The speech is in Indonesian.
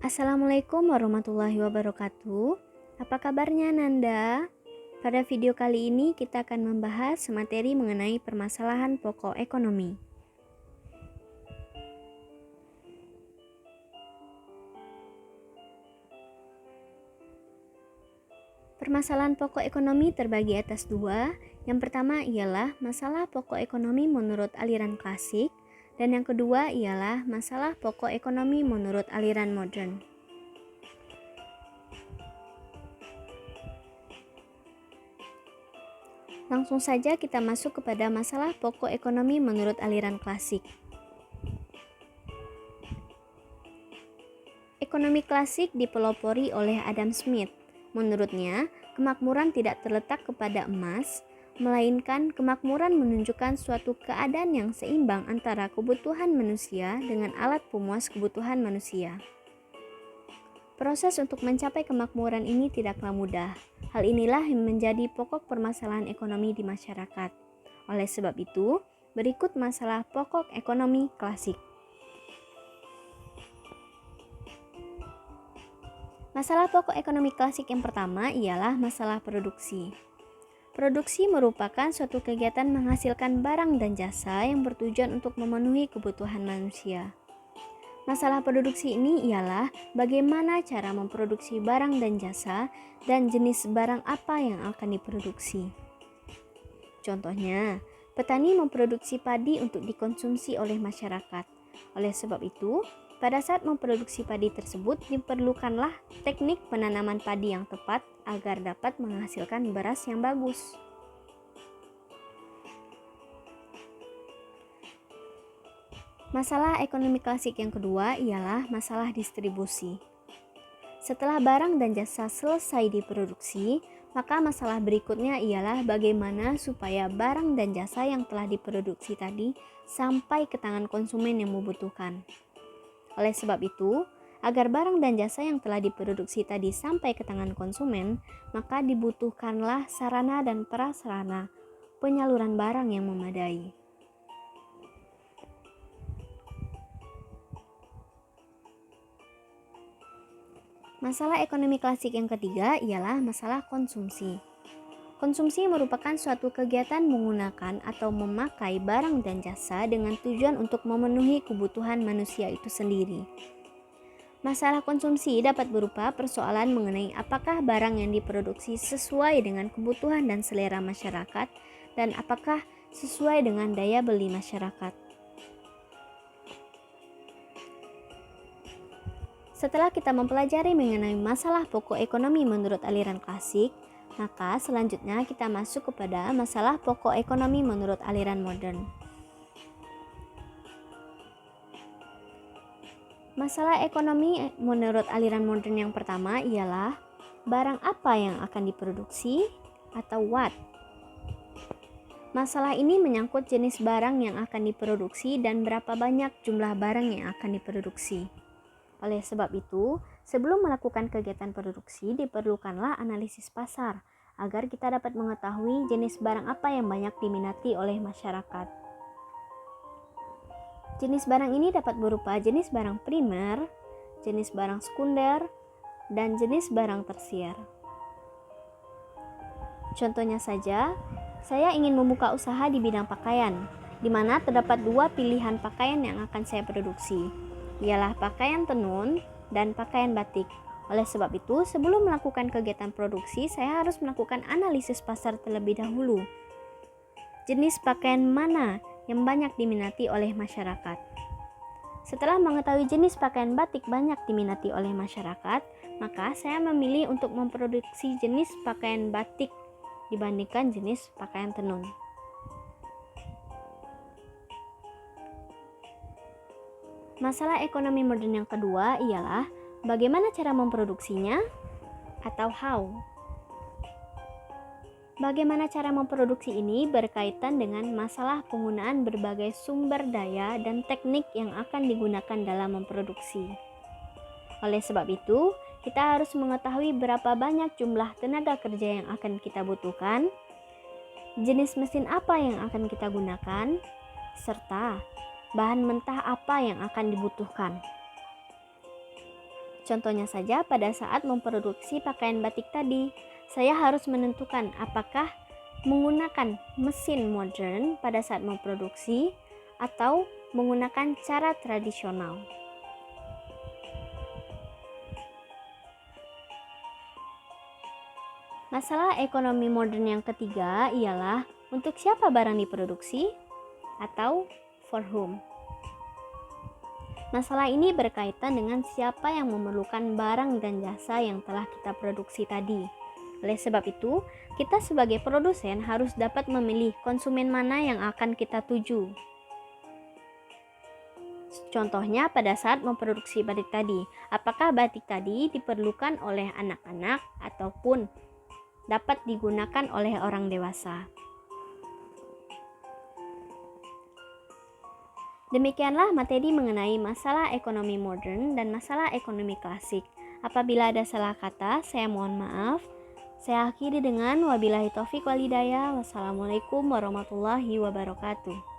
Assalamualaikum warahmatullahi wabarakatuh. Apa kabarnya Nanda? Pada video kali ini kita akan membahas materi mengenai permasalahan pokok ekonomi. Permasalahan pokok ekonomi terbagi atas dua. Yang pertama ialah masalah pokok ekonomi menurut aliran klasik, dan yang kedua ialah masalah pokok ekonomi menurut aliran modern. Langsung saja kita masuk kepada masalah pokok ekonomi menurut aliran klasik. Ekonomi klasik dipelopori oleh Adam Smith. Menurutnya, kemakmuran tidak terletak kepada emas, melainkan kemakmuran menunjukkan suatu keadaan yang seimbang antara kebutuhan manusia dengan alat pemuas kebutuhan manusia. Proses untuk mencapai kemakmuran ini tidaklah mudah. Hal inilah yang menjadi pokok permasalahan ekonomi di masyarakat. Oleh sebab itu, berikut masalah pokok ekonomi klasik. Masalah pokok ekonomi klasik yang pertama ialah masalah produksi. Produksi merupakan suatu kegiatan menghasilkan barang dan jasa yang bertujuan untuk memenuhi kebutuhan manusia. Masalah produksi ini ialah bagaimana cara memproduksi barang dan jasa dan jenis barang apa yang akan diproduksi. Contohnya, petani memproduksi padi untuk dikonsumsi oleh masyarakat. Oleh sebab itu, pada saat memproduksi padi tersebut diperlukanlah teknik penanaman padi yang tepat agar dapat menghasilkan beras yang bagus. Masalah ekonomi klasik yang kedua ialah masalah distribusi. Setelah barang dan jasa selesai diproduksi, maka masalah berikutnya ialah bagaimana supaya barang dan jasa yang telah diproduksi tadi sampai ke tangan konsumen yang membutuhkan. Oleh sebab itu, agar barang dan jasa yang telah diproduksi tadi sampai ke tangan konsumen, maka dibutuhkanlah sarana dan prasarana penyaluran barang yang memadai. Masalah ekonomi klasik yang ketiga ialah masalah konsumsi. Konsumsi merupakan suatu kegiatan menggunakan atau memakai barang dan jasa dengan tujuan untuk memenuhi kebutuhan manusia itu sendiri. Masalah konsumsi dapat berupa persoalan mengenai apakah barang yang diproduksi sesuai dengan kebutuhan dan selera masyarakat dan apakah sesuai dengan daya beli masyarakat. Setelah kita mempelajari mengenai masalah pokok ekonomi menurut aliran klasik, maka selanjutnya kita masuk kepada masalah pokok ekonomi menurut aliran modern. Masalah ekonomi menurut aliran modern yang pertama ialah barang apa yang akan diproduksi atau what. Masalah ini menyangkut jenis barang yang akan diproduksi dan berapa banyak jumlah barang yang akan diproduksi. Oleh sebab itu, sebelum melakukan kegiatan produksi, diperlukanlah analisis pasar agar kita dapat mengetahui jenis barang apa yang banyak diminati oleh masyarakat. Jenis barang ini dapat berupa jenis barang primer, jenis barang sekunder, dan jenis barang tersier. Contohnya saja, saya ingin membuka usaha di bidang pakaian, di mana terdapat dua pilihan pakaian yang akan saya produksi, ialah pakaian tenun dan pakaian batik. Oleh sebab itu, sebelum melakukan kegiatan produksi, saya harus melakukan analisis pasar terlebih dahulu. Jenis pakaian mana yang banyak diminati oleh masyarakat? Setelah mengetahui jenis pakaian batik banyak diminati oleh masyarakat, maka saya memilih untuk memproduksi jenis pakaian batik dibandingkan jenis pakaian tenun. Masalah ekonomi modern yang kedua ialah bagaimana cara memproduksinya atau how. Bagaimana cara memproduksi ini berkaitan dengan masalah penggunaan berbagai sumber daya dan teknik yang akan digunakan dalam memproduksi. Oleh sebab itu, kita harus mengetahui berapa banyak jumlah tenaga kerja yang akan kita butuhkan, jenis mesin apa yang akan kita gunakan, serta bahan mentah apa yang akan dibutuhkan. Contohnya saja pada saat memproduksi pakaian batik tadi, saya harus menentukan apakah menggunakan mesin modern pada saat memproduksi atau menggunakan cara tradisional. Masalah ekonomi modern yang ketiga ialah untuk siapa barang diproduksi atau for whom. Masalah ini berkaitan dengan siapa yang memerlukan barang dan jasa yang telah kita produksi tadi. Oleh sebab itu, kita sebagai produsen harus dapat memilih konsumen mana yang akan kita tuju. Contohnya pada saat memproduksi batik tadi, apakah batik tadi diperlukan oleh anak-anak ataupun dapat digunakan oleh orang dewasa. Demikianlah materi mengenai masalah ekonomi modern dan masalah ekonomi klasik. Apabila ada salah kata, saya mohon maaf. Saya akhiri dengan wabillahi taufik wal hidayah. Wassalamualaikum warahmatullahi wabarakatuh.